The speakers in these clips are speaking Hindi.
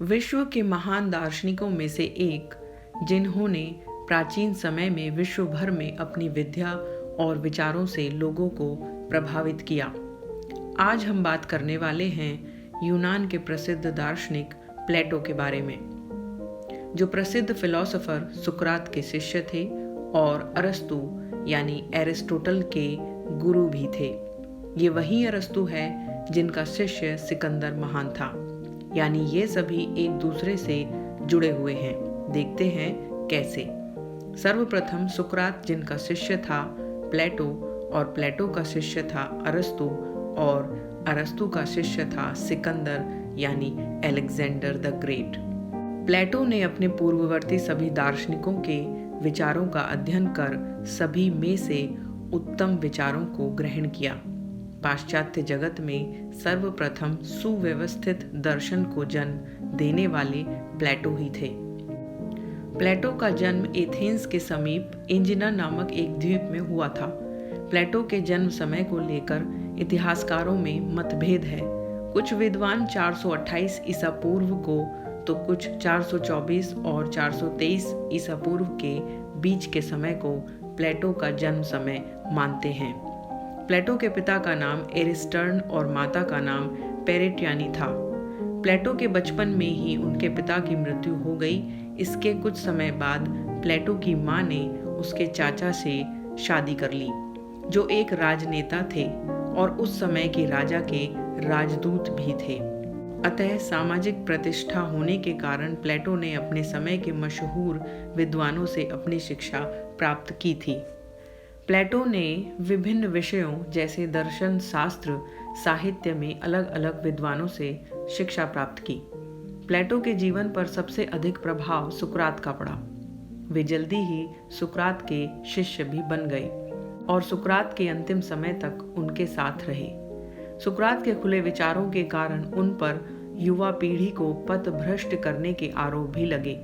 विश्व के महान दार्शनिकों में से एक, जिन्होंने प्राचीन समय में विश्व भर में अपनी विद्या और विचारों से लोगों को प्रभावित किया। आज हम बात करने वाले हैं यूनान के प्रसिद्ध दार्शनिक प्लेटो के बारे में, जो प्रसिद्ध फिलोसोफर सुकरात के शिष्य थे और अरस्तु यानी एरिस्टोटल के गुरु भी थे। ये वही अरस्तु है जिनका शिष्य सिकंदर महान था। यानी ये सभी एक दूसरे से जुड़े हुए हैं। देखते हैं कैसे। सर्वप्रथम सुकरात, जिनका शिष्य था प्लेटो, और प्लेटो का शिष्य था अरस्तु, और अरस्तु का शिष्य था सिकंदर यानी अलेक्जेंडर द ग्रेट। प्लेटो ने अपने पूर्ववर्ती सभी दार्शनिकों के विचारों का अध्ययन कर सभी में से उत्तम विचारों को ग्रहण किया। पाश्चात्य जगत में सर्वप्रथम सुव्यवस्थित दर्शन को जन्म देने वाले प्लेटो ही थे। प्लेटो का जन्म एथेंस के समीप एंजिना नामक एक द्वीप में हुआ था। प्लेटो के जन्म समय को लेकर इतिहासकारों में मतभेद है। कुछ विद्वान 428 ईसा पूर्व को, तो कुछ 424 और 423 ईसा पूर्व के बीच के समय को प्लेटो का जन्म समय मानते हैं। प्लेटो के पिता का नाम एरिस्टर्न और माता का नाम पेरेटियानी था। प्लेटो के बचपन में ही उनके पिता की मृत्यु हो गई। इसके कुछ समय बाद प्लेटो की मां ने उसके चाचा से शादी कर ली, जो एक राजनेता थे और उस समय के राजा के राजदूत भी थे। अतः सामाजिक प्रतिष्ठा होने के कारण प्लेटो ने अपने समय के मशहूर विद्वानों से अपनी शिक्षा प्राप्त की थी। प्लेटो ने विभिन्न विषयों जैसे दर्शन, शास्त्र, साहित्य में अलग अलग विद्वानों से शिक्षा प्राप्त की। प्लेटो के जीवन पर सबसे अधिक प्रभाव सुकरात का पड़ा। वे जल्दी ही सुकरात के शिष्य भी बन गए और सुकरात के अंतिम समय तक उनके साथ रहे। सुकरात के खुले विचारों के कारण उन पर युवा पीढ़ी को पथभ्रष्ट करने के आरोप भी लगे।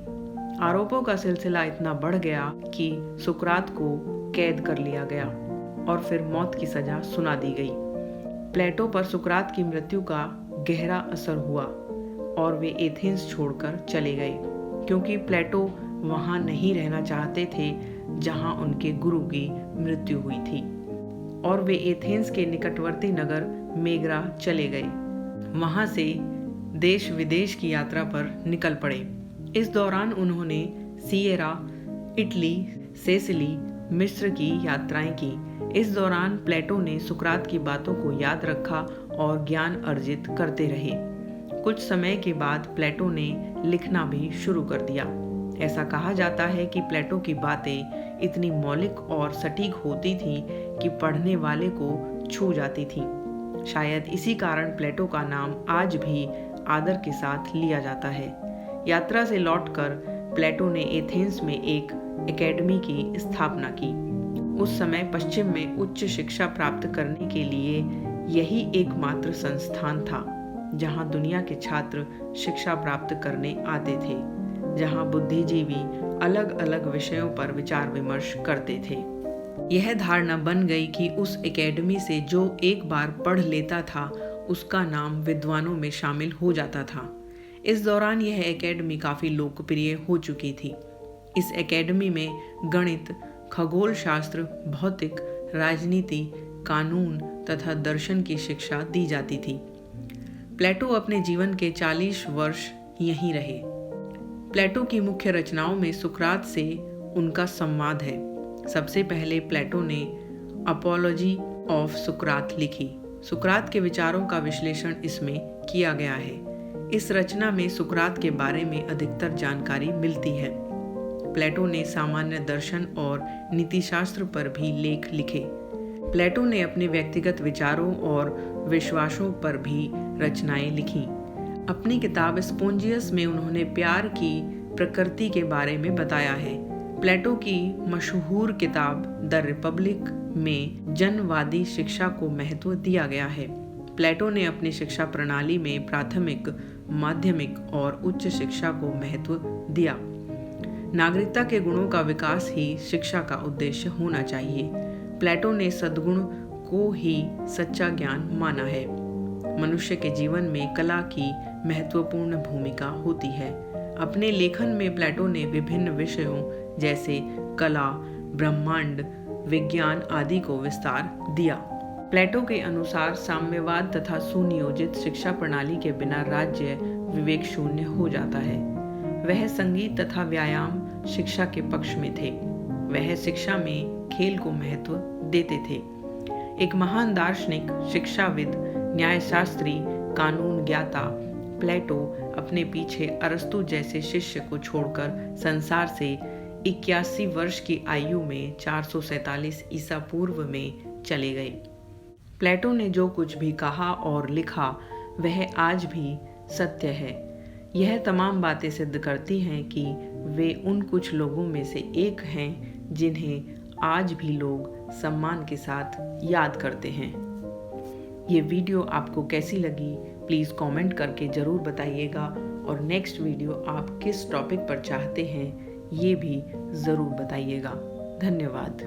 आरोपों का सिलसिला इतना बढ़ गया कि सुकरात को कैद कर लिया गया और फिर मौत की सजा सुना दी गई। प्लेटो पर सुकरात की मृत्यु का गहरा असर हुआ और वे एथेंस छोड़कर चले गए, क्योंकि प्लेटो वहां नहीं रहना चाहते थे जहां उनके गुरु की मृत्यु हुई थी, और वे एथेंस के निकटवर्ती नगर मेगरा चले गए। वहां से देश विदेश की यात्रा पर निकल पड़े। इस दौरान उन्होंने सिएरा, इटली, सिसिली, मिस्र की यात्राएं की। इस दौरान प्लेटो ने सुकरात की बातों को याद रखा और ज्ञान अर्जित करते रहे। कुछ समय के बाद प्लेटो ने लिखना भी शुरू कर दिया। ऐसा कहा जाता है कि प्लेटो की बातें इतनी मौलिक और सटीक होती थीं कि पढ़ने वाले को छू जाती थीं। शायद इसी कारण प्लेटो का नाम आज भी आदर के साथ लिया जाता है। यात्रा से लौटकर प्लेटो ने एथेंस में एक एकेडमी की स्थापना की। उस समय पश्चिम में उच्च शिक्षा प्राप्त करने के लिए यही एकमात्र संस्थान था जहां दुनिया के छात्र शिक्षा प्राप्त करने आते थे, जहां बुद्धिजीवी अलग अलग विषयों पर विचार विमर्श करते थे। यह धारणा बन गई कि उस एकेडमी से जो एक बार पढ़ लेता था उसका नाम विद्वानों में शामिल हो जाता था। इस दौरान यह एकेडमी काफी लोकप्रिय हो चुकी थी। इस एकेडमी में गणित, खगोल शास्त्र, भौतिक, राजनीति, कानून तथा दर्शन की शिक्षा दी जाती थी। प्लेटो अपने जीवन के 40 वर्ष यहीं रहे। प्लेटो की मुख्य रचनाओं में सुकरात से उनका संवाद है। सबसे पहले प्लेटो ने अपॉलोजी ऑफ सुकरात लिखी। सुकरात के विचारों का विश्लेषण इसमें किया गया है। इस रचना में सुकरात के बारे में अधिकतर जानकारी मिलती है। प्लेटो ने सामान्य दर्शन और नीतिशास्त्र पर भी लेख लिखे। प्लेटो ने अपने व्यक्तिगत विचारों और विश्वासों पर भी रचनाएं लिखीं। अपनी किताब स्पोंजियस में उन्होंने प्यार की प्रकृति के बारे में बताया है। प्लेटो की मशहूर किताब द रिपब्लिक में जनवादी शिक्षा को महत्व दिया गया है। प्लेटो ने अपनी शिक्षा प्रणाली में प्राथमिक, माध्यमिक और उच्च शिक्षा को महत्व दिया। नागरिकता के गुणों का विकास ही शिक्षा का उद्देश्य होना चाहिए। प्लेटो ने सद्गुण को ही सच्चा ज्ञान माना है। मनुष्य के जीवन में कला की महत्वपूर्ण भूमिका होती है। अपने लेखन में प्लेटो ने विभिन्न विषयों जैसे कला, ब्रह्मांड, विज्ञान आदि को विस्तार दिया। प्लेटो के अनुसार साम्यवाद तथा सुनियोजित शिक्षा प्रणाली के बिना राज्य विवेक शून्य हो जाता है। वह संगीत तथा व्यायाम शिक्षा के पक्ष में थे। वह शिक्षा में खेल को महत्व देते थे। एक महान दार्शनिक, शिक्षाविद, न्यायशास्त्री, कानून ज्ञाता प्लेटो अपने पीछे अरस्तु जैसे शिष्य को छोड़कर संसार से 81 वर्ष की आयु में 447 ईसा पूर्व में चले गए। प्लेटो ने जो कुछ भी कहा और लिखा वह आज भी सत्य है। यह तमाम बातें सिद्ध करती हैं कि वे उन कुछ लोगों में से एक हैं जिन्हें आज भी लोग सम्मान के साथ याद करते हैं। ये वीडियो आपको कैसी लगी प्लीज़ कमेंट करके ज़रूर बताइएगा, और नेक्स्ट वीडियो आप किस टॉपिक पर चाहते हैं ये भी ज़रूर बताइएगा। धन्यवाद।